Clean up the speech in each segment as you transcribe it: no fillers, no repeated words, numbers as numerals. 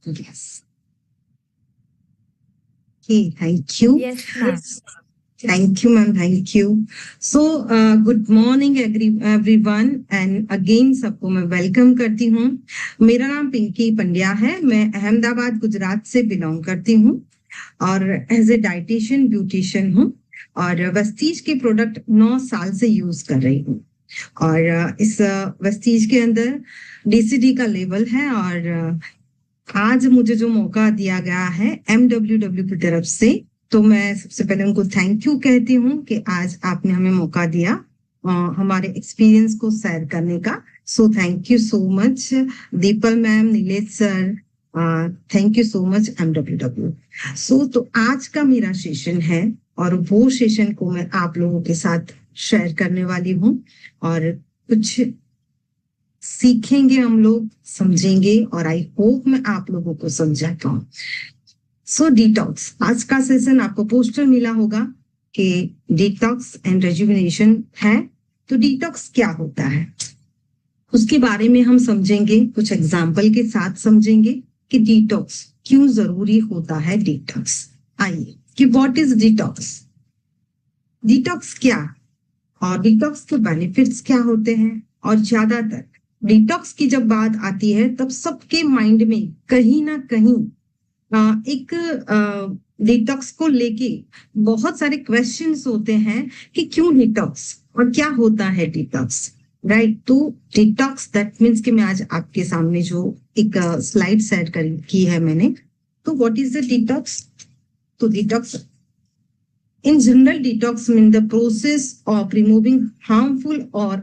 Yes. Okay, thank you. Yes, ma'am. Thank you, ma'am. Thank you. So, good morning, everyone, and again सबको मैं welcome करती हूँ. मेरा नाम पिंकी पंड्या है. मैं अहमदाबाद गुजरात से बिलोंग करती हूँ और एज ए डाइटिशियन ब्यूटिशियन हूँ और वेस्टीज के प्रोडक्ट 9 साल से यूज कर रही हूँ. और इस वेस्टीज के अंदर DCD का लेवल है और आज मुझे जो मौका दिया गया है MWW की तरफ से, तो मैं सबसे पहले उनको थैंक यू कहती हूँ कि आज आपने हमें मौका दिया हमारे एक्सपीरियंस को शेयर करने का. So thank you so much the people ma'am, Nilesh sir, thank you so much MWW. सो तो आज का मेरा सेशन है और वो सेशन को मैं आप लोगों के साथ शेयर करने वाली हूँ और कुछ सीखेंगे, हम लोग समझेंगे और आई होप मैं आप लोगों को समझा पाऊं. सो डिटॉक्स, आज का सेशन आपको पोस्टर मिला होगा कि डिटॉक्स एंड रेजुविनेशन है. तो डिटॉक्स क्या होता है उसके बारे में हम समझेंगे, कुछ एग्जाम्पल के साथ समझेंगे कि डिटॉक्स क्यों जरूरी होता है. डिटॉक्स, आइए कि व्हाट इज डिटॉक्स, डिटॉक्स क्या और डिटॉक्स के बेनिफिट्स क्या होते हैं. और ज्यादातर डिटॉक्स की जब बात आती है तब सबके माइंड में कहीं ना कहीं एक डिटॉक्स को लेके बहुत सारे क्वेश्चंस होते हैं कि क्यों डिटॉक्स और क्या होता है डिटॉक्स, राइट. तो डिटॉक्स दैट मीन्स कि मैं आज आपके सामने जो एक स्लाइड सेट की है मैंने, तो व्हाट इज द डिटॉक्स. तो detox in general, detox means the process of removing harmful or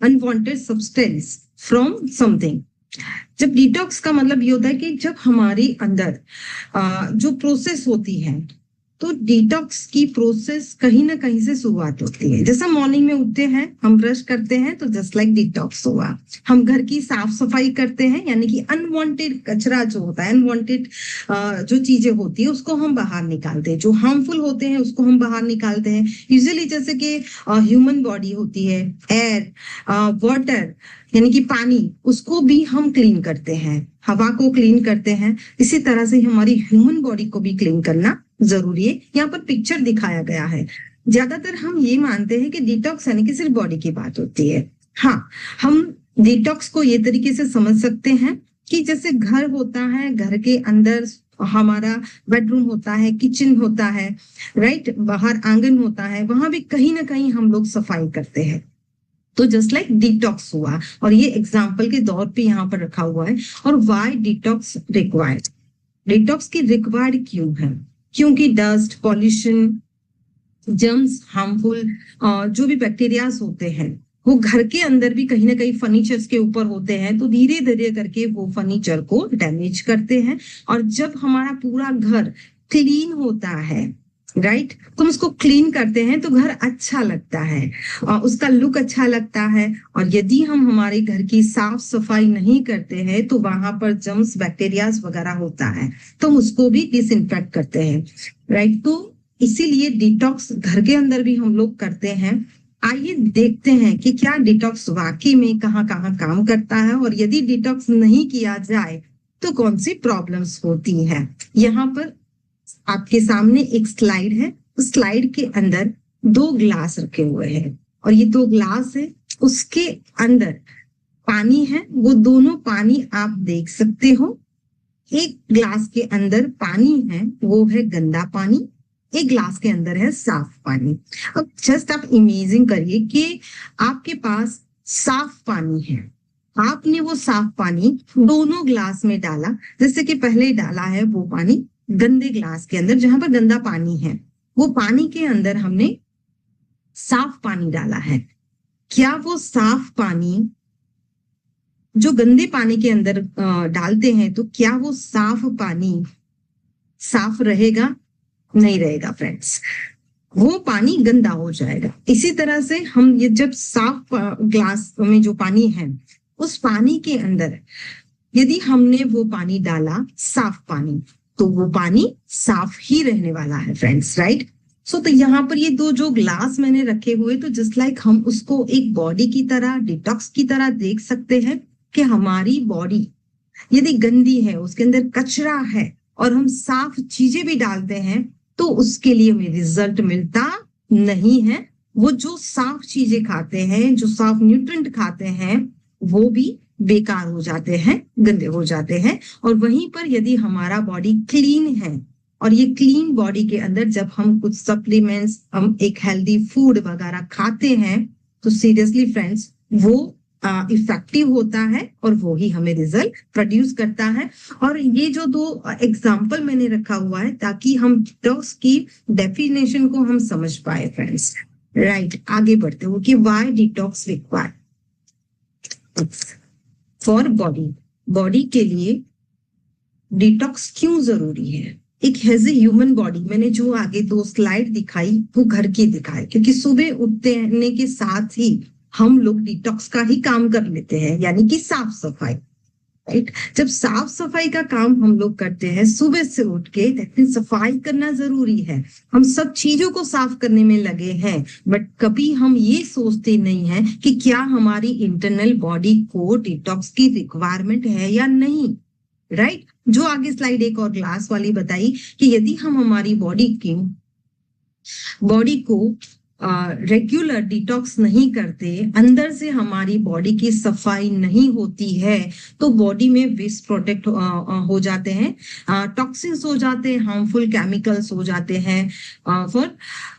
unwanted substance from something. जब डिटॉक्स का मतलब ये होता है कि जब हमारे अंदर जो प्रोसेस होती है, तो डिटॉक्स की प्रोसेस कहीं ना कहीं से शुरुआत होती है. जैसा मॉर्निंग में उठते हैं, हम ब्रश करते हैं, तो जस्ट लाइक डिटॉक्स हुआ. हम घर की साफ सफाई करते हैं, यानी कि अनवांटेड कचरा जो होता है, अनवांटेड जो चीजें होती है उसको हम बाहर निकालते हैं, जो हार्मफुल होते हैं उसको हम बाहर निकालते हैं. यूजुअली जैसे कि ह्यूमन बॉडी होती है, एयर, वाटर यानी कि पानी, उसको भी हम क्लीन करते हैं, हवा को क्लीन करते हैं. इसी तरह से हमारी ह्यूमन बॉडी को भी क्लीन करना जरूरी है. यहाँ पर पिक्चर दिखाया गया है. ज्यादातर हम ये मानते हैं कि डिटॉक्स यानी कि सिर्फ बॉडी की बात होती है. हाँ, हम डिटॉक्स को ये तरीके से समझ सकते हैं कि जैसे घर होता है, घर के अंदर हमारा बेडरूम होता है, किचन होता है, राइट, बाहर आंगन होता है, वहां भी कहीं ना कहीं हम लोग सफाई करते हैं. तो जस्ट लाइक डिटॉक्स हुआ और ये एग्जाम्पल के दौर पे यहाँ पर रखा हुआ है. और व्हाई डिटॉक्स रिक्वायर्ड, डिटॉक्स की रिक्वायर्ड क्यों है, क्योंकि डस्ट, पॉल्यूशन, जर्म्स, हार्मफुल जो भी बैक्टीरियाज होते हैं वो घर के अंदर भी कहीं ना कहीं फर्नीचर्स के ऊपर होते हैं, तो धीरे धीरे करके वो फर्नीचर को डैमेज करते हैं. और जब हमारा पूरा घर क्लीन होता है, राइट, तो हम उसको क्लीन करते हैं तो घर अच्छा लगता है, उसका लुक अच्छा लगता है. और यदि हम हमारे घर की साफ सफाई नहीं करते हैं तो वहां पर जर्म्स, बैक्टीरियाज वगैरह होता है, तो हम उसको भी डिसइंफेक्ट करते हैं, राइट. तो इसीलिए डिटॉक्स घर के अंदर भी हम लोग करते हैं. आइए देखते हैं कि क्या डिटॉक्स वाकई में कहाँ कहाँ काम करता है और यदि डिटॉक्स नहीं किया जाए तो कौन सी प्रॉब्लम्स होती हैं. यहाँ पर आपके सामने एक स्लाइड है. उस स्लाइड के अंदर 2 ग्लास रखे हुए हैं और ये 2 ग्लास है, उसके अंदर पानी है. वो दोनों पानी आप देख सकते हो. एक ग्लास के अंदर पानी है, वो है गंदा पानी. एक ग्लास के अंदर है साफ पानी. अब जस्ट आप इमेजिन करिए कि आपके पास साफ पानी है, आपने वो साफ पानी दोनों ग्लास में डाला. जैसे कि पहले डाला है वो पानी गंदे ग्लास के अंदर, जहां पर गंदा पानी है, वो पानी के अंदर हमने साफ पानी डाला है. क्या वो साफ पानी जो गंदे पानी के अंदर डालते हैं, तो क्या वो साफ पानी साफ रहेगा? नहीं रहेगा फ्रेंड्स, वो पानी गंदा हो जाएगा. इसी तरह से हम ये जब साफ ग्लास में जो पानी है, उस पानी के अंदर यदि हमने वो पानी डाला साफ पानी, तो वो पानी साफ ही रहने वाला है फ्रेंड्स, राइट. सो तो यहाँ पर ये 2 जो ग्लास मैंने रखे हुए, तो जस्ट लाइक हम उसको एक बॉडी की तरह, डिटॉक्स की तरह देख सकते हैं कि हमारी बॉडी यदि गंदी है, उसके अंदर कचरा है और हम साफ चीजें भी डालते हैं तो उसके लिए हमें रिजल्ट मिलता नहीं है। वो जो साफ चीजें खाते हैं, जो साफ न्यूट्रिएंट खाते हैं, वो भी बेकार हो जाते हैं, गंदे हो जाते हैं। और वहीं पर यदि हमारा बॉडी क्लीन है और ये क्लीन बॉडी के अंदर जब हम कुछ सप्लीमेंट्स, हम एक हेल्दी फूड वगैरह खाते हैं तो सीरियसली फ्रेंड्स वो इफेक्टिव होता है और वो ही हमें रिजल्ट प्रोड्यूस करता है। और ये जो दो एग्जाम्पल मैंने रखा हुआ है ताकि हम डिटॉक्स की डेफिनेशन को हम समझ पाए फ्रेंड्स। राइट, आगे बढ़ते हो कि why detox required for body. Body के लिए डिटॉक्स क्यों जरूरी है? एक हैज ए ह्यूमन बॉडी, मैंने जो आगे 2 स्लाइड दिखाई वो घर की दिखाई, क्योंकि सुबह उठने के साथ ही हम लोग डिटॉक्स का ही काम कर लेते हैं, यानी कि साफ सफाई। राइट, जब साफ सफाई का काम हम लोग करते हैं सुबह से उठ के, लेकिन सफाई करना जरूरी है। हम सब चीजों को साफ करने में लगे हैं, बट कभी हम ये सोचते नहीं है कि क्या हमारी इंटरनल बॉडी को डिटॉक्स की रिक्वायरमेंट है या नहीं। राइट, जो आगे स्लाइड एक और ग्लास वाली बताई कि यदि हम हमारी बॉडी को रेगुलर डिटॉक्स नहीं करते, अंदर से हमारी बॉडी की सफाई नहीं होती है, तो बॉडी में वेस्ट प्रोडक्ट हो जाते हैं, टॉक्सिन्स हो जाते हैं, हार्मफुल केमिकल्स हो जाते हैं for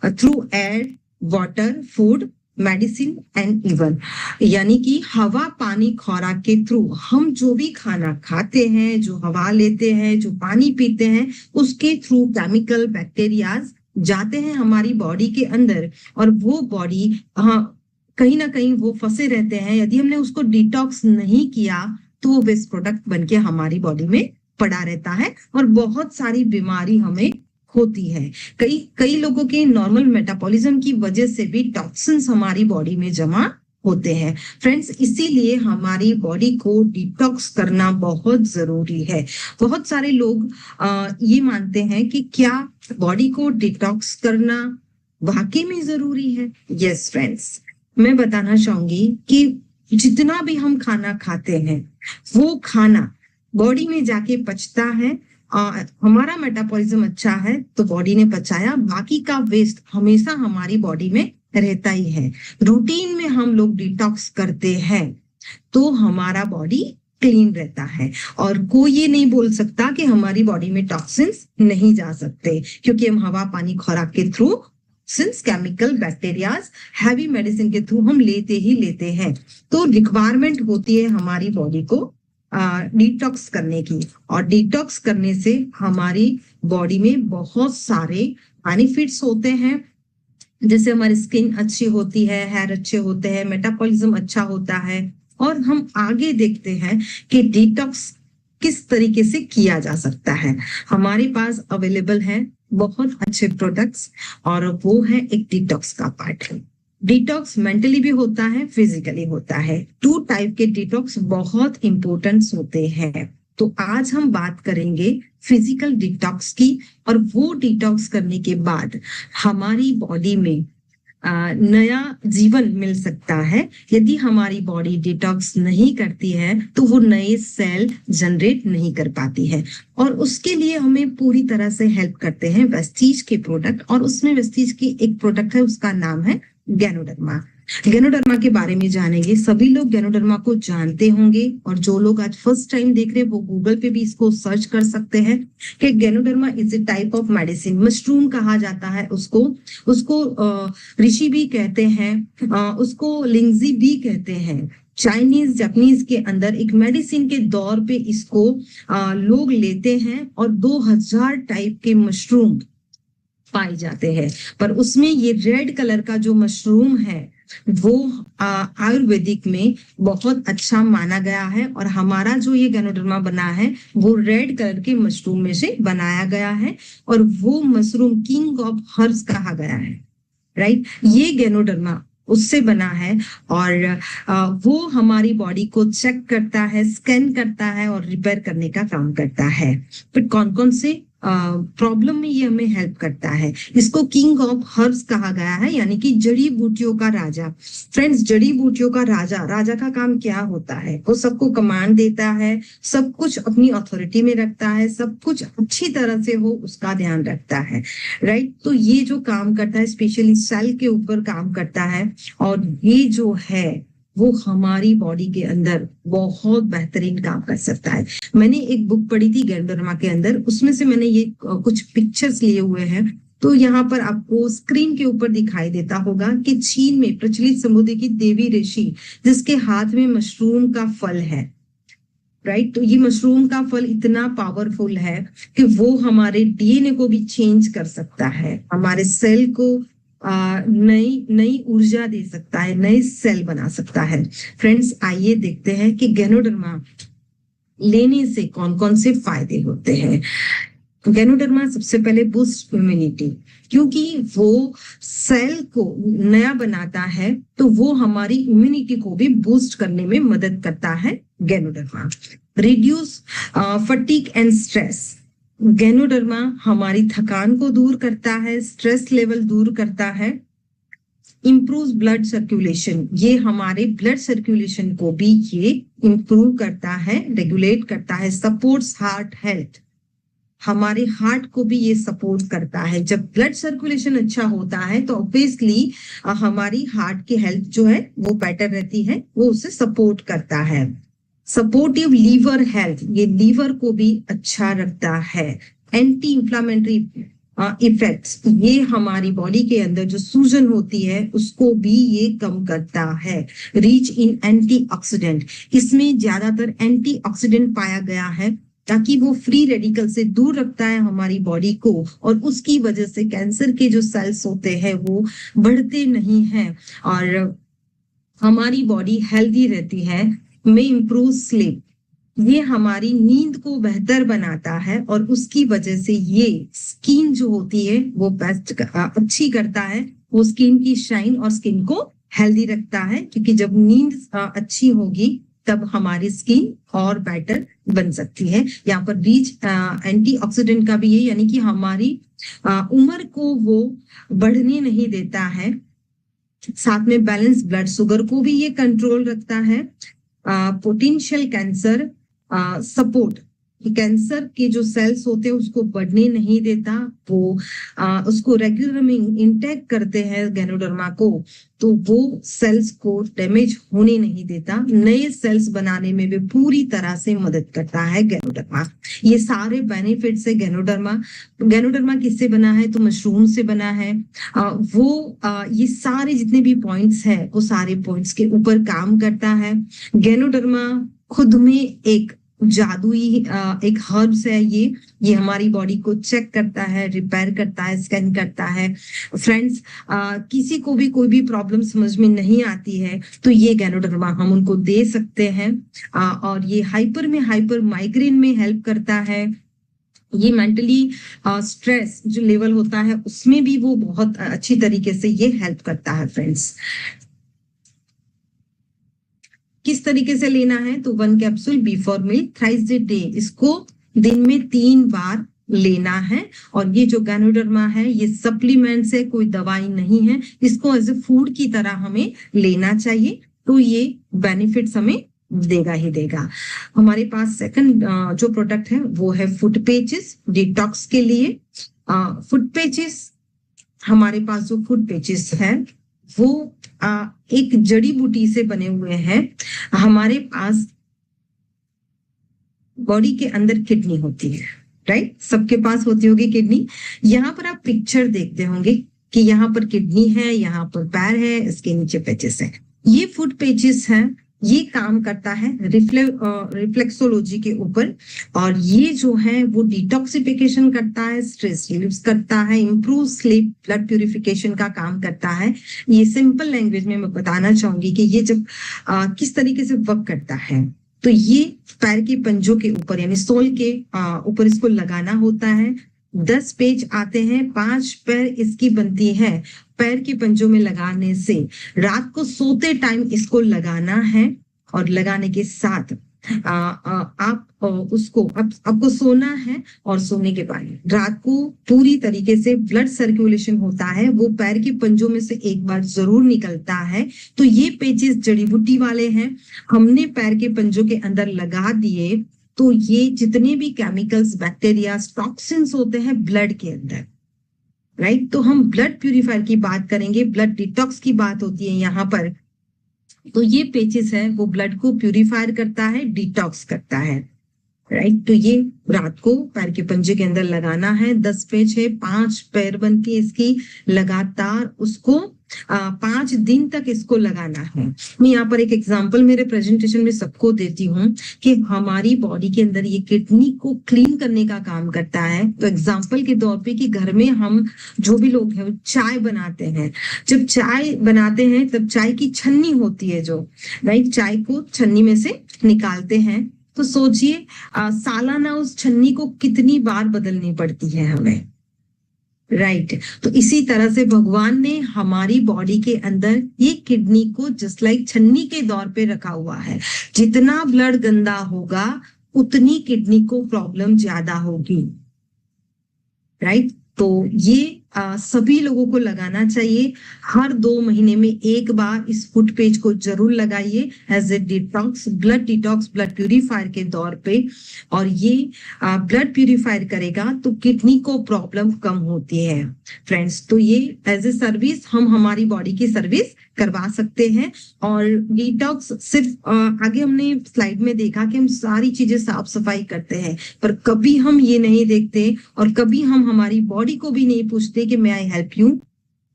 through air, water, food, medicine and even, यानी कि हवा, पानी, खुराक के थ्रू हम जो भी खाना खाते हैं, जो हवा लेते हैं, जो पानी पीते हैं, उसके थ्रू केमिकल, बैक्टीरियाज जाते हैं हमारी बॉडी के अंदर और वो बॉडी कहीं ना कहीं वो फंसे रहते हैं। यदि हमने उसको डिटॉक्स नहीं किया तो वो वेस्ट प्रोडक्ट बनके हमारी बॉडी में पड़ा रहता है और बहुत सारी बीमारी हमें होती है। कई लोगों के नॉर्मल मेटाबॉलिज्म की वजह से भी टॉक्सिन्स हमारी बॉडी में जमा होते हैं। फ्रेंड्स, इसीलिए हमारी बॉडी को डिटॉक्स करना बहुत जरूरी है। बहुत सारे लोग ये मानते हैं कि क्या बॉडी को डिटॉक्स करना वाकई में जरूरी है? यस फ्रेंड्स, मैं बताना चाहूंगी कि जितना भी हम खाना खाते हैं वो खाना बॉडी में जाके पचता है। हमारा मेटाबॉलिज्म अच्छा है तो बॉडी ने पचाया, बाकी का वेस्ट हमेशा हमारी बॉडी में रहता ही है। रूटीन में हम लोग डिटॉक्स करते हैं तो हमारा बॉडी क्लीन रहता है और कोई ये नहीं बोल सकता कि हमारी बॉडी में टॉक्सिन्स नहीं जा सकते, क्योंकि हम हवा, पानी, खुराक के through since chemical, bacterias, heavy medicine के थ्रू हम लेते ही लेते हैं। तो रिक्वायरमेंट होती है हमारी बॉडी को डिटॉक्स करने की, और डिटॉक्स करने से हमारी बॉडी में बहुत सारे बेनिफिट्स होते हैं। जैसे हमारी स्किन अच्छी होती है, हेयर अच्छे होते हैं, मेटाबॉलिज्म अच्छा होता है। और हम आगे देखते हैं कि डिटॉक्स किस तरीके से किया जा सकता है। हमारे पास अवेलेबल है बहुत अच्छे प्रोडक्ट्स और वो है एक डिटॉक्स का पार्ट है। डिटॉक्स मेंटली भी होता है, फिजिकली होता है। 2 टाइप के डिटॉक्स बहुत इंपॉर्टेंट होते हैं। तो आज हम बात करेंगे फिजिकल डिटॉक्स की, और वो डिटॉक्स करने के बाद हमारी बॉडी में नया जीवन मिल सकता है। यदि हमारी बॉडी डिटॉक्स नहीं करती है तो वो नए सेल जनरेट नहीं कर पाती है, और उसके लिए हमें पूरी तरह से हेल्प करते हैं वेस्टीज के प्रोडक्ट। और उसमें वेस्टीज की एक प्रोडक्ट है, उसका नाम है गैनोडर्मा। गैनोडर्मा के बारे में जानेंगे। सभी लोग गैनोडर्मा को जानते होंगे, और जो लोग आज फर्स्ट टाइम देख रहे हैं वो गूगल पे भी इसको सर्च कर सकते हैं कि ganoderma is a type of medicine. Mushroom कहा जाता है उसको ऋषि भी कहते हैं, उसको लिंगजी भी कहते हैं। चाइनीज, जापानीज के अंदर एक मेडिसिन के दौर पे इसको लोग लेते हैं, और 2000 टाइप के मशरूम पाए जाते हैं। पर उसमें ये रेड कलर का जो मशरूम है वो आयुर्वेदिक में बहुत अच्छा माना गया है, और हमारा जो ये गैनोडर्मा बना है वो रेड कलर के मशरूम में से बनाया गया है, और वो मशरूम किंग ऑफ हर्ब्स कहा गया है। राइट, ये गैनोडर्मा उससे बना है, और वो हमारी बॉडी को चेक करता है, स्कैन करता है और रिपेयर करने का काम करता है। फिर कौन कौन से प्रॉब्लम में ये हमें हेल्प करता है। इसको किंग ऑफ हर्ब्स कहा गया है, यानी कि जड़ी बूटियों का राजा। फ्रेंड्स, जड़ी बूटियों का राजा, राजा का काम क्या होता है? वो सबको कमांड देता है, सब कुछ अपनी अथॉरिटी में रखता है, सब कुछ अच्छी तरह से हो उसका ध्यान रखता है, राइट। तो ये जो काम करता है स्पेशली सेल के ऊपर काम करता है, और ये जो है वो हमारी बॉडी के अंदर बहुत बेहतरीन काम कर सकता है। मैंने एक बुक पढ़ी थी गैनोडर्मा के अंदर, उसमें से मैंने ये कुछ पिक्चर्स लिए हुए हैं। तो यहाँ पर आपको स्क्रीन के ऊपर दिखाई देता होगा कि चीन में प्रचलित समुद्र की देवी ऋषि जिसके हाथ में मशरूम का फल है, राइट। तो ये मशरूम का फल इतना पावरफुल है कि वो हमारे डीएनए को भी चेंज कर सकता है, हमारे सेल को नई नई ऊर्जा दे सकता है, नए सेल बना सकता है। फ्रेंड्स, आइए देखते हैं कि गैनोडर्मा लेने से कौन कौन से फायदे होते हैं। गैनोडर्मा सबसे पहले बूस्ट इम्यूनिटी, क्योंकि वो सेल को नया बनाता है, तो वो हमारी इम्यूनिटी को भी बूस्ट करने में मदद करता है ganoderma. Reduce fatigue and stress, ganoderma हमारी थकान को दूर करता है, स्ट्रेस लेवल दूर करता है। इम्प्रूव ब्लड सर्कुलेशन, ये हमारे ब्लड सर्कुलेशन को भी ये इम्प्रूव करता है, रेगुलेट करता है। सपोर्ट्स हार्ट हेल्थ, हमारे हार्ट को भी ये सपोर्ट करता है। जब ब्लड सर्कुलेशन अच्छा होता है तो ऑब्वियसली हमारी हार्ट की हेल्थ जो है वो बेटर रहती है, वो उसे सपोर्ट करता है। सपोर्टिव लीवर हेल्थ, ये लीवर को भी अच्छा रखता है। एंटी इंफ्लामेटरी इफेक्ट्स, ये हमारी बॉडी के अंदर जो सूजन होती है उसको भी ये कम करता है। रिच इन एंटीऑक्सीडेंट, इसमें ज्यादातर एंटीऑक्सीडेंट पाया गया है ताकि वो फ्री रेडिकल से दूर रखता है हमारी बॉडी को, और उसकी वजह से कैंसर के जो सेल्स होते हैं वो बढ़ते नहीं हैं और हमारी बॉडी हेल्दी रहती है। में इम्प्रूव स्लीप, ये हमारी नींद को बेहतर बनाता है और उसकी वजह से ये स्किन जो होती है वो बेस्ट अच्छी करता है, वो स्किन की शाइन और स्किन को हेल्दी रखता है, क्योंकि जब नींद अच्छी होगी तब हमारी स्किन और बेटर बन सकती है। यहाँ पर रिच एंटीऑक्सीडेंट का भी ये, यानी कि हमारी उम्र को वो बढ़ने नहीं देता है। साथ में बैलेंस ब्लड शुगर को भी ये कंट्रोल रखता है। पोटेंशियल कैंसर सपोर्ट, कैंसर के जो सेल्स होते हैं उसको बढ़ने नहीं देता, वो उसको रेगुलर में इंटेक करते हैं गैनोडर्मा को, तो वो सेल्स को डैमेज होने नहीं देता, नए सेल्स बनाने में भी पूरी तरह से मदद करता है गैनोडर्मा। ये सारे बेनिफिट्स है गैनोडर्मा। गैनोडर्मा किससे बना है? तो मशरूम से बना है। ये सारे जितने भी पॉइंट्स है वो सारे पॉइंट्स के ऊपर काम करता है। गैनोडर्मा खुद में एक जादुई एक हर्ब्स है। ये हमारी बॉडी को चेक करता है, रिपेयर करता है, स्कैन करता है। फ्रेंड्स, किसी को भी कोई भी प्रॉब्लम समझ में नहीं आती है तो ये गैनोडर्मा हम उनको दे सकते हैं। और ये हाइपर माइग्रेन में हेल्प करता है। ये मेंटली स्ट्रेस जो लेवल होता है उसमें भी वो बहुत अच्छी तरीके से ये हेल्प करता है। फ्रेंड्स, किस तरीके से लेना है? तो 1 capsule before meal thrice a day, इसको दिन में 3 बार लेना है। और ये जो गैनोडर्मा है ये सप्लीमेंट है, कोई दवाई नहीं है, इसको एज ए फूड की तरह हमें लेना चाहिए, तो ये बेनिफिट्स हमें देगा ही देगा। हमारे पास सेकंड जो प्रोडक्ट है वो है फुट पेचेस, डिटॉक्स के लिए। फुट पेचेस, हमारे पास जो फुट पेचेस है वो एक जड़ी बूटी से बने हुए हैं। हमारे पास बॉडी के अंदर किडनी होती है, राइट? सबके पास होती होगी किडनी। यहाँ पर आप पिक्चर देखते होंगे कि यहाँ पर किडनी है, यहाँ पर पैर है, इसके नीचे पेचेस है। ये फुट पेचेस है, ये काम करता है रिफ्लेक्सोलॉजी के ऊपर, और ये जो है वो डिटॉक्सिफिकेशन करता है, स्ट्रेस रिलीव करता है, इंप्रूव स्लीप, ब्लड प्यूरिफिकेशन का काम करता है। ये सिंपल लैंग्वेज में मैं बताना चाहूंगी कि ये जब किस तरीके से वर्क करता है। तो ये पैर के पंजों के ऊपर यानी सोल के ऊपर इसको लगाना होता है। 10 पेच आते हैं, 5 पैर इसकी बनती है। पैर के पंजों में लगाने से रात को सोते टाइम इसको लगाना है, और लगाने के साथ आप उसको आपको सोना है और सोने के बाद रात को पूरी तरीके से ब्लड सर्कुलेशन होता है, वो पैर के पंजों में से एक बार जरूर निकलता है। तो ये पेचेस जड़ी बूटी वाले हैं, हमने पैर के पंजों के अंदर लगा दिए तो ये जितने भी केमिकल्स, बैक्टीरिया, टॉक्सिन्स होते हैं ब्लड के अंदर, राइट। तो हम ब्लड प्यूरिफायर की बात करेंगे, ब्लड डिटॉक्स की बात होती है यहाँ पर। तो ये पेचेस है वो ब्लड को प्यूरिफायर करता है, डिटॉक्स करता है, राइट। तो ये रात को पैर के पंजे के अंदर लगाना है। 10 पेच है, 5 पैर बन के इसकी लगातार उसको 5 दिन तक इसको लगाना है। मैं यहाँ पर एक एग्जांपल मेरे प्रेजेंटेशन में सबको देती हूँ कि हमारी बॉडी के अंदर ये किडनी को क्लीन करने का काम करता है। तो एग्जांपल के तौर पे कि घर में हम जो भी लोग हैं चाय बनाते हैं, जब चाय बनाते हैं तब चाय की छन्नी होती है जो, राइट, चाय को छन्नी में से निकालते हैं। तो सोचिए सालाना उस छन्नी को कितनी बार बदलनी पड़ती है हमें, राइट। तो इसी तरह से भगवान ने हमारी बॉडी के अंदर ये किडनी को जस्ट लाइक छन्नी के दौर पे रखा हुआ है। जितना ब्लड गंदा होगा उतनी किडनी को प्रॉब्लम ज्यादा होगी, राइट। तो ये सभी लोगों को लगाना चाहिए। हर 2 महीने में एक बार इस फुट पेज को जरूर लगाइए as a detox, blood detox, blood purifier के तौर पे। और ये ब्लड प्यूरिफायर करेगा तो किडनी को प्रॉब्लम कम होती है फ्रेंड्स। तो ये एज ए सर्विस हम हमारी बॉडी की सर्विस करवा सकते हैं। और डिटॉक्स सिर्फ आगे हमने स्लाइड में देखा कि हम सारी चीजें साफ सफाई करते हैं, पर कभी हम ये नहीं देखते और कभी हम हमारी बॉडी को भी नहीं पूछते कि मैं आई हेल्प यू।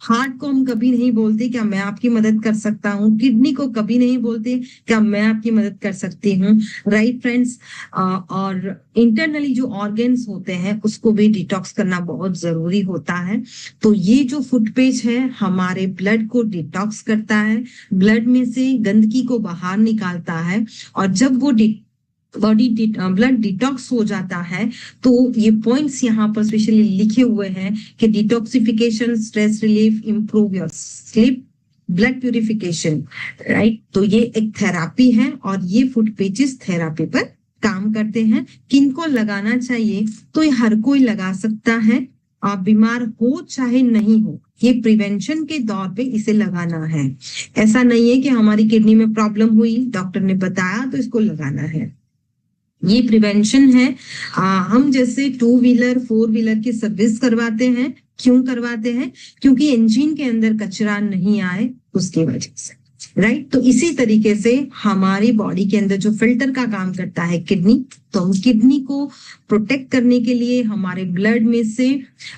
हार्ट को हम कभी नहीं बोलते क्या मैं आपकी मदद कर सकता हूँ, किडनी को कभी नहीं बोलते क्या मैं आपकी मदद कर सकती हूँ, राइट फ्रेंड्स। और इंटरनली जो ऑर्गन्स होते हैं उसको भी डिटॉक्स करना बहुत जरूरी होता है। तो ये जो फुट पेज है हमारे ब्लड को डिटॉक्स करता है, ब्लड में से गंदगी को बाहर निकालता है। और जब वो ब्लड डिटॉक्स हो जाता है तो ये पॉइंट्स यहाँ पर स्पेशली लिखे हुए हैं कि detoxification, stress relief, improve your sleep, blood purification, right. तो ये एक थेरापी है और ये फुट पेजेस थेरापी पर काम करते हैं। किनको लगाना चाहिए? तो ये हर कोई लगा सकता है, आप बीमार हो चाहे नहीं हो, ये प्रिवेंशन के तौर पे इसे लगाना है। ऐसा नहीं है कि हमारी किडनी में प्रॉब्लम हुई, डॉक्टर ने बताया तो इसको लगाना है। ये प्रिवेंशन है। हम जैसे 2 व्हीलर 4 व्हीलर की सर्विस करवाते हैं, क्यों करवाते हैं? क्योंकि इंजन के अंदर कचरा नहीं आए उसकी वजह से, राइट। तो इसी तरीके से हमारी बॉडी के अंदर जो फिल्टर का काम करता है किडनी, तो हम किडनी को प्रोटेक्ट करने के लिए हमारे ब्लड में से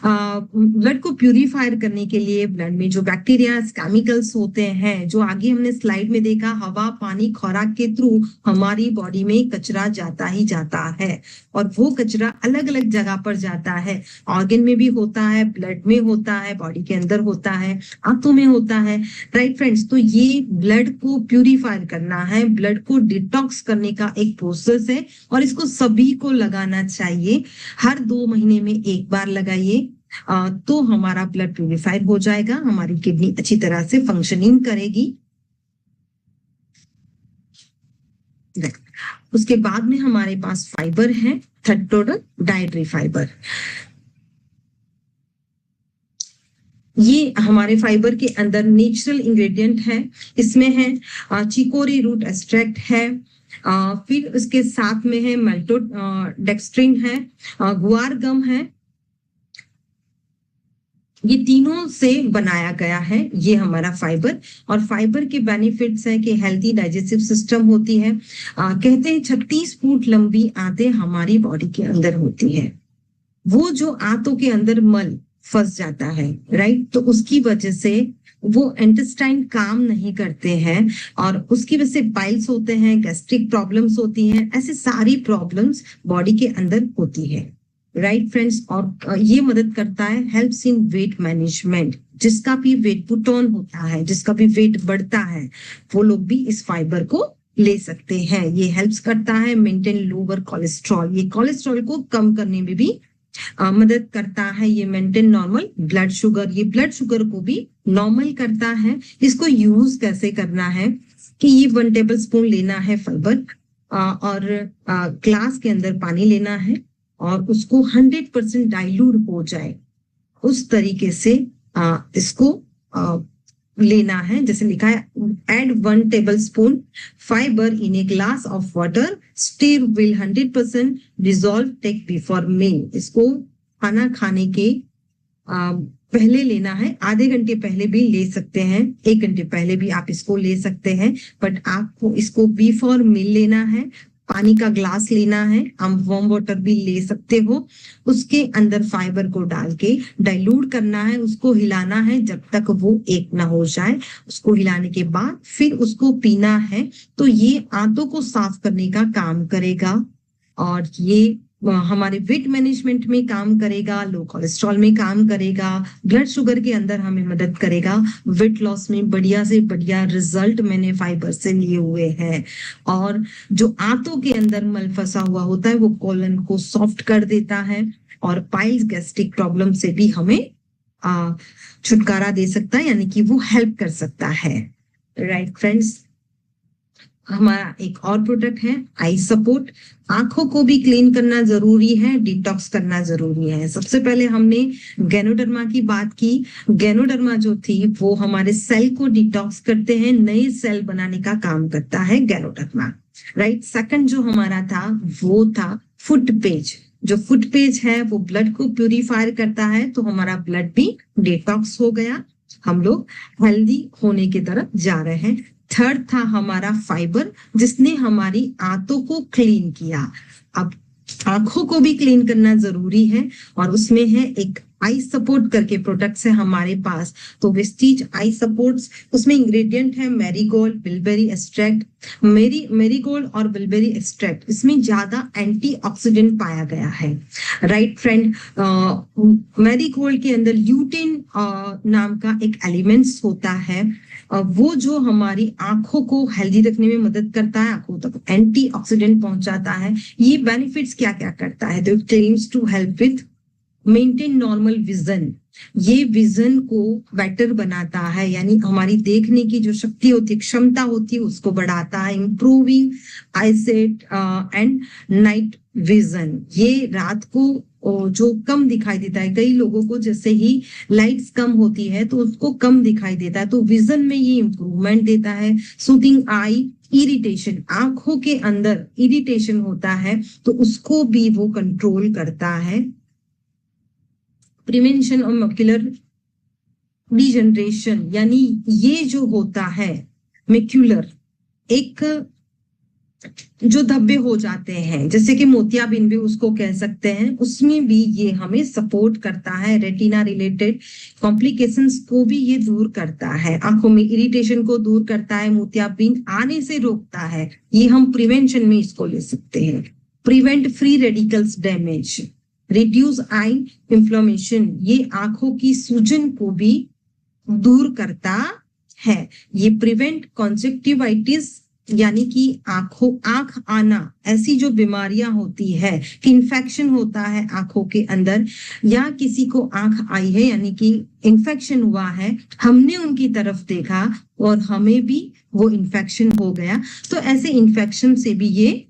ब्लड को प्यूरिफायर करने के लिए ब्लड में जो बैक्टीरिया, केमिकल्स होते हैं, जो आगे हमने स्लाइड में देखा, हवा, पानी, खुराक के थ्रू हमारी बॉडी में कचरा जाता ही जाता है। और वो कचरा अलग अलग जगह पर जाता है, ऑर्गन में भी होता है, ब्लड में होता है, बॉडी के अंदर होता है, आंतों में होता है, राइट फ्रेंड्स। तो ये ब्लड को प्यूरिफायर करना है, ब्लड को डिटॉक्स करने का एक प्रोसेस है और इसको सभी को लगाना चाहिए। हर 2 महीने में एक बार लगाइए तो हमारा ब्लड प्यूरिफायर हो जाएगा, हमारी किडनी अच्छी तरह से फंक्शनिंग करेगी। उसके बाद में हमारे पास फाइबर है, थर्ड प्रोडक्ट डाइटरी फाइबर। ये हमारे फाइबर के अंदर नेचुरल इंग्रेडिएंट है, इसमें है चिकोरी रूट एक्सट्रैक्ट है, फिर उसके साथ में है मेल्टोडेक्स्ट्रिन है, गुआर गम है। ये तीनों से बनाया गया है ये हमारा फाइबर। और फाइबर के बेनिफिट्स है कि हेल्थी डाइजेस्टिव सिस्टम होती है। कहते हैं 36 फुट लंबी आंतें हमारी बॉडी के अंदर होती है। वो जो आंतों के अंदर मल फंस जाता है, राइट, तो उसकी वजह से वो इंटेस्टाइन काम नहीं करते हैं और उसकी वजह से पाइल्स होते हैं, गैस्ट्रिक प्रॉब्लम्स होती हैं, ऐसे सारी प्रॉब्लम्स बॉडी के अंदर होती है, राइट फ्रेंड्स। और ये मदद करता है, हेल्प्स इन वेट मैनेजमेंट। जिसका भी वेट पुट ऑन होता है, जिसका भी वेट बढ़ता है, वो लोग भी इस फाइबर को ले सकते हैं। ये हेल्प्स करता है मेंटेन लोअर कोलेस्ट्रॉल, ये कोलेस्ट्रॉल को कम करने में भी मदद करता है। ये मेंटेन नॉर्मल ब्लड शुगर, ये ब्लड शुगर को भी नॉर्मल करता है। इसको यूज कैसे करना है कि ये 1 टेबल स्पून लेना है फाइबर और ग्लास के अंदर पानी लेना है और उसको 100% डाइल्यूट हो जाए उस तरीके से इसको लेना है। जैसे लिखा है, add 1 tablespoon fibre in a glass of water, stir will 100% dissolve, take before meal. इसको खाना खाने के पहले लेना है, आधे घंटे पहले भी ले सकते हैं, 1 घंटे पहले भी आप इसको ले सकते हैं, बट आपको इसको बिफोर मील लेना है। पानी का ग्लास लेना है, आप वार्म वाटर भी ले सकते हो, उसके अंदर फाइबर को डाल के डाइल्यूट करना है, उसको हिलाना है जब तक वो एक ना हो जाए। उसको हिलाने के बाद फिर उसको पीना है। तो ये आंतों को साफ करने का काम करेगा और ये हमारे वेट मैनेजमेंट में काम करेगा, लो कोलेस्ट्रॉल में काम करेगा, ब्लड शुगर के अंदर हमें मदद करेगा, वेट लॉस में बढ़िया से बढ़िया रिजल्ट मैंने फाइबर से लिए हुए हैं। और जो आंतों के अंदर मल फंसा हुआ होता है वो कोलन को सॉफ्ट कर देता है और पाइल्स गैस्ट्रिक प्रॉब्लम से भी हमें छुटकारा दे सकता है, यानी कि वो हेल्प कर सकता है। राइट फ्रेंड्स, हमारा एक और प्रोडक्ट है आई सपोर्ट। आंखों को भी क्लीन करना जरूरी है, डिटॉक्स करना जरूरी है। सबसे पहले हमने गैनोडर्मा की बात की। गैनोडर्मा जो थी वो हमारे सेल को डिटॉक्स करते हैं, नए सेल बनाने का काम करता है गैनोडर्मा। राइट, सेकंड जो हमारा था वो था फुट पेज। जो फुट पेज है वो ब्लड को प्यूरिफायर करता है, तो हमारा ब्लड भी डिटॉक्स हो गया, हम लोग हेल्दी होने की तरफ जा रहे हैं। थर्ड था हमारा फाइबर, जिसने हमारी आंतों को क्लीन किया। अब आंखों को भी क्लीन करना जरूरी है और उसमें है एक आई सपोर्ट करके प्रोडक्ट्स है हमारे पास। तो वेस्टीज आई सपोर्ट्स, उसमें इंग्रेडिएंट है मैरीगोल्ड, बिलबेरी एक्सट्रैक्ट। मैरीगोल्ड और बिलबेरी एक्सट्रैक्ट, इसमें ज्यादा एंटीऑक्सीडेंट पाया गया है। राइट फ्रेंड, मैरीगोल्ड के अंदर ल्यूटिन नाम का एक एलिमेंट्स होता है, वो जो हमारी आंखों को हेल्दी रखने में मदद करता है, आंखों तक एंटीऑक्सीडेंट पहुंचाता है। ये बेनिफिट्स क्या क्या करता है? तो claims to help with maintain normal vision, ये विजन को बेटर बनाता है, यानी हमारी देखने की जो शक्ति होती है, क्षमता होती है, उसको बढ़ाता है। इम्प्रूविंग आईसेट एंड नाइट विजन, ये रात को जो कम दिखाई देता है, कई लोगों को जैसे ही लाइट्स कम होती है तो उसको कम दिखाई देता है, तो विजन में ये इंप्रूवमेंट देता है। सूथिंग आई इरिटेशन, आंखों के अंदर इरिटेशन होता है तो उसको भी वो कंट्रोल करता है। प्रिवेंशन ऑफ मैक्युलर डिजनरेशन, यानी ये जो होता है मैक्युलर, एक जो धब्बे हो जाते हैं, जैसे कि मोतियाबिंद भी उसको कह सकते हैं, उसमें भी ये हमें सपोर्ट करता है। रेटिना रिलेटेड कॉम्प्लिकेशंस को भी ये दूर करता है, आंखों में इरिटेशन को दूर करता है, मोतियाबिंद आने से रोकता है। ये हम प्रिवेंशन में इसको ले सकते हैं। Prevent free radicals damage, reduce eye inflammation, ये आंखों की सूजन को भी दूर करता है। ये प्रिवेंट कॉन्जेक्टिवाइटिस, यानी कि आंख आना, ऐसी जो बीमारियां होती है कि इन्फेक्शन होता है आंखों के अंदर, या किसी को आंख आई है यानी कि इन्फेक्शन हुआ है, हमने उनकी तरफ देखा और हमें भी वो इन्फेक्शन हो गया, तो ऐसे इन्फेक्शन से भी ये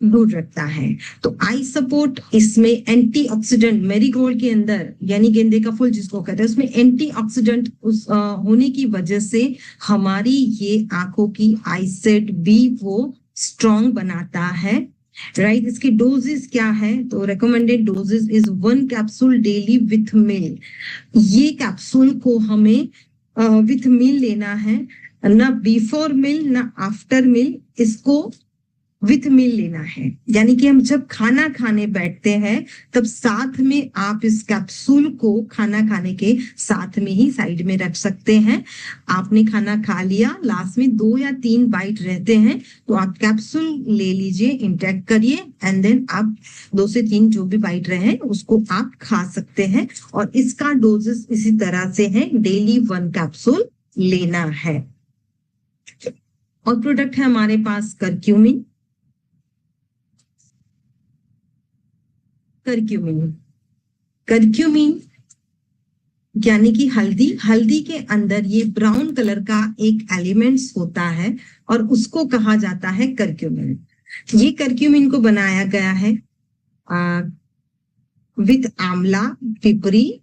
दूर रखता है। तो आई सपोर्ट, इसमें एंटीऑक्सीडेंट, मैरीगोल्ड के अंदर यानी गेंदे का फूल जिसको कहते हैं, उसमें एंटीऑक्सीडेंट होने की वजह से हमारी ये आंखों की आईसेट भी वो स्ट्रॉन्ग बनाता है। राइट, इसके डोजेस क्या है? तो recommended doses is 1 capsule daily with meal. ये कैप्सूल को हमें विथ मील लेना है, ना बिफोर मील ना आफ्टर मील, इसको विथ मील लेना है। यानी कि हम जब खाना खाने बैठते हैं तब साथ में आप इस कैप्सूल को खाना खाने के साथ में ही साइड में रख सकते हैं। आपने खाना खा लिया, लास्ट में 2 या 3 बाइट रहते हैं, तो आप कैप्सूल ले लीजिए, इंटेक करिए, एंड देन आप 2 से 3 जो भी बाइट रहे उसको आप खा सकते हैं। और इसका डोजेस इसी तरह से है, डेली 1 कैप्सूल लेना है। और प्रोडक्ट है हमारे पास करक्यूमिन। करक्यूमिन यानी कि हल्दी, हल्दी के अंदर ये ब्राउन कलर का एक एलिमेंट्स होता है और उसको कहा जाता है करक्यूमिन। ये करक्यूमिन को बनाया गया है विथ आंवला, पिपरी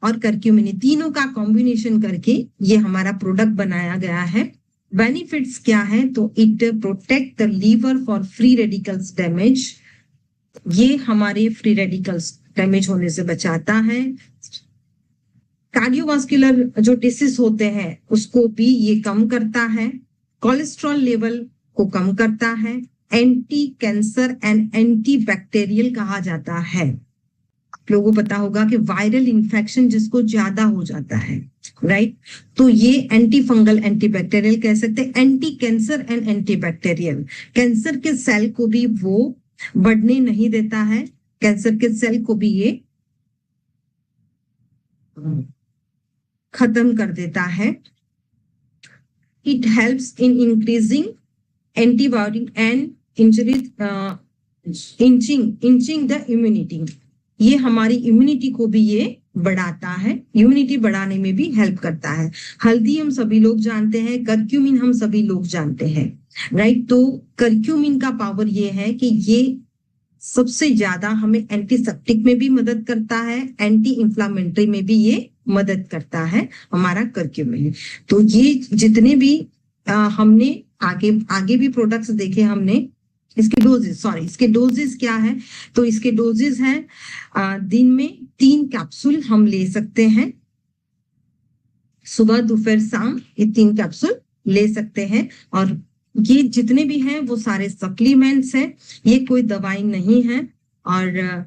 और करक्यूमिन, तीनों का कॉम्बिनेशन करके ये हमारा प्रोडक्ट बनाया गया है। बेनिफिट्स क्या है, तो it protect the liver for free radicals damage, ये हमारे फ्री रेडिकल्स डैमेज होने से बचाता है। कार्डियोवास्कुलर जो डिसीज होते हैं उसको भी ये कम करता है। कोलेस्ट्रॉल लेवल को कम करता है। Anti cancer and anti bacterial कहा जाता है। आप लोगों को पता होगा कि वायरल इन्फेक्शन जिसको ज्यादा हो जाता है, राइट, तो ये एंटी फंगल एंटी बैक्टीरियल कह सकते हैं। Anti cancer and anti bacterial, cancer के सेल को भी वो बढ़ने नहीं देता है, कैंसर के सेल को भी ये खत्म कर देता है। It helps in increasing antibody and inching the immunity, ये हमारी इम्यूनिटी को भी ये बढ़ाता है, इम्यूनिटी बढ़ाने में भी हेल्प करता है। हल्दी हम सभी लोग जानते हैं, करक्यूमिन हम सभी लोग जानते हैं, राइट। तो करक्यूमिन का पावर ये है कि ये सबसे ज्यादा हमें एंटीसेप्टिक में भी मदद करता है, एंटी इंफ्लामेटरी में भी ये मदद करता है हमारा करक्यूमिन। तो ये जितने भी हमने आगे भी प्रोडक्ट्स देखे हमने, इसके डोजेस क्या है, तो इसके डोजेस हैं दिन में 3 कैप्सूल हम ले सकते हैं, सुबह दोपहर शाम ये 3 कैप्सूल ले सकते हैं। और ये जितने भी हैं वो सारे सप्लीमेंट्स हैं, ये कोई दवाई नहीं है, और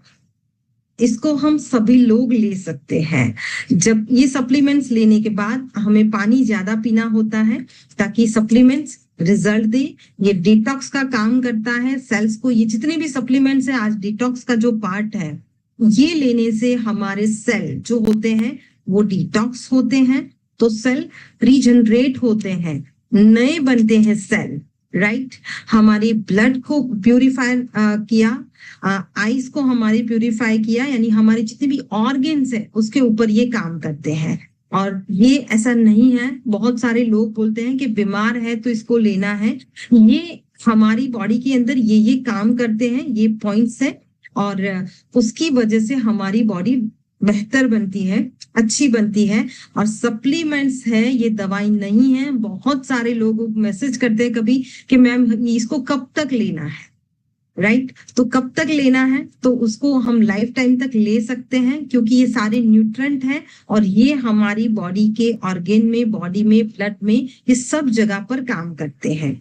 इसको हम सभी लोग ले सकते हैं। जब ये सप्लीमेंट्स लेने के बाद हमें पानी ज्यादा पीना होता है ताकि सप्लीमेंट्स रिजल्ट दे। ये डिटॉक्स का काम करता है सेल्स को, ये जितने भी सप्लीमेंट्स है आज डिटॉक्स का जो पार्ट है, ये लेने से हमारे सेल जो होते हैं वो डिटॉक्स होते हैं, तो सेल रीजनरेट होते हैं, नए बनते हैं सेल, राइट। हमारे ब्लड को प्यूरिफाई किया, आईज को हमारे प्यूरिफाई किया, यानी हमारे जितने भी ऑर्गन्स है उसके ऊपर ये काम करते हैं। और ये ऐसा नहीं है, बहुत सारे लोग बोलते हैं कि बीमार है तो इसको लेना है, ये हमारी बॉडी के अंदर ये काम करते हैं, ये पॉइंट्स है, और उसकी वजह से हमारी बॉडी बेहतर बनती है, अच्छी बनती है। और सप्लीमेंट्स है, ये दवाई नहीं है। बहुत सारे लोग मैसेज करते हैं कभी कि मैम इसको कब तक लेना है, राइट। तो कब तक लेना है, तो उसको हम लाइफ टाइम तक ले सकते हैं, क्योंकि ये सारे न्यूट्रेंट हैं और ये हमारी बॉडी के ऑर्गन में, बॉडी में, ब्लड में, ये सब जगह पर काम करते हैं,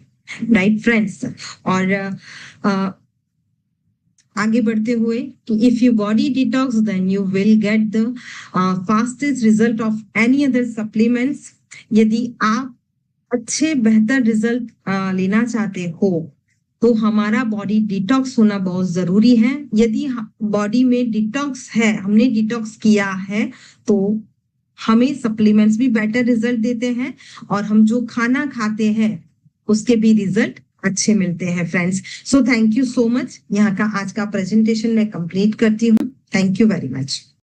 राइट फ्रेंड्स। और आगे बढ़ते हुए कि if you body detox then you will get the fastest result of any other supplements. यदि आप अच्छे बेहतर रिजल्ट लेना चाहते हो तो हमारा बॉडी डिटॉक्स होना बहुत जरूरी है। यदि बॉडी में डिटॉक्स है, हमने डिटॉक्स किया है, तो हमें सप्लीमेंट्स भी बेटर रिजल्ट देते हैं, और हम जो खाना खाते हैं उसके भी रिजल्ट अच्छे मिलते हैं friends. So thank you so much. यहाँ का आज का प्रेजेंटेशन मैं कंप्लीट करती हूँ। Thank you very much.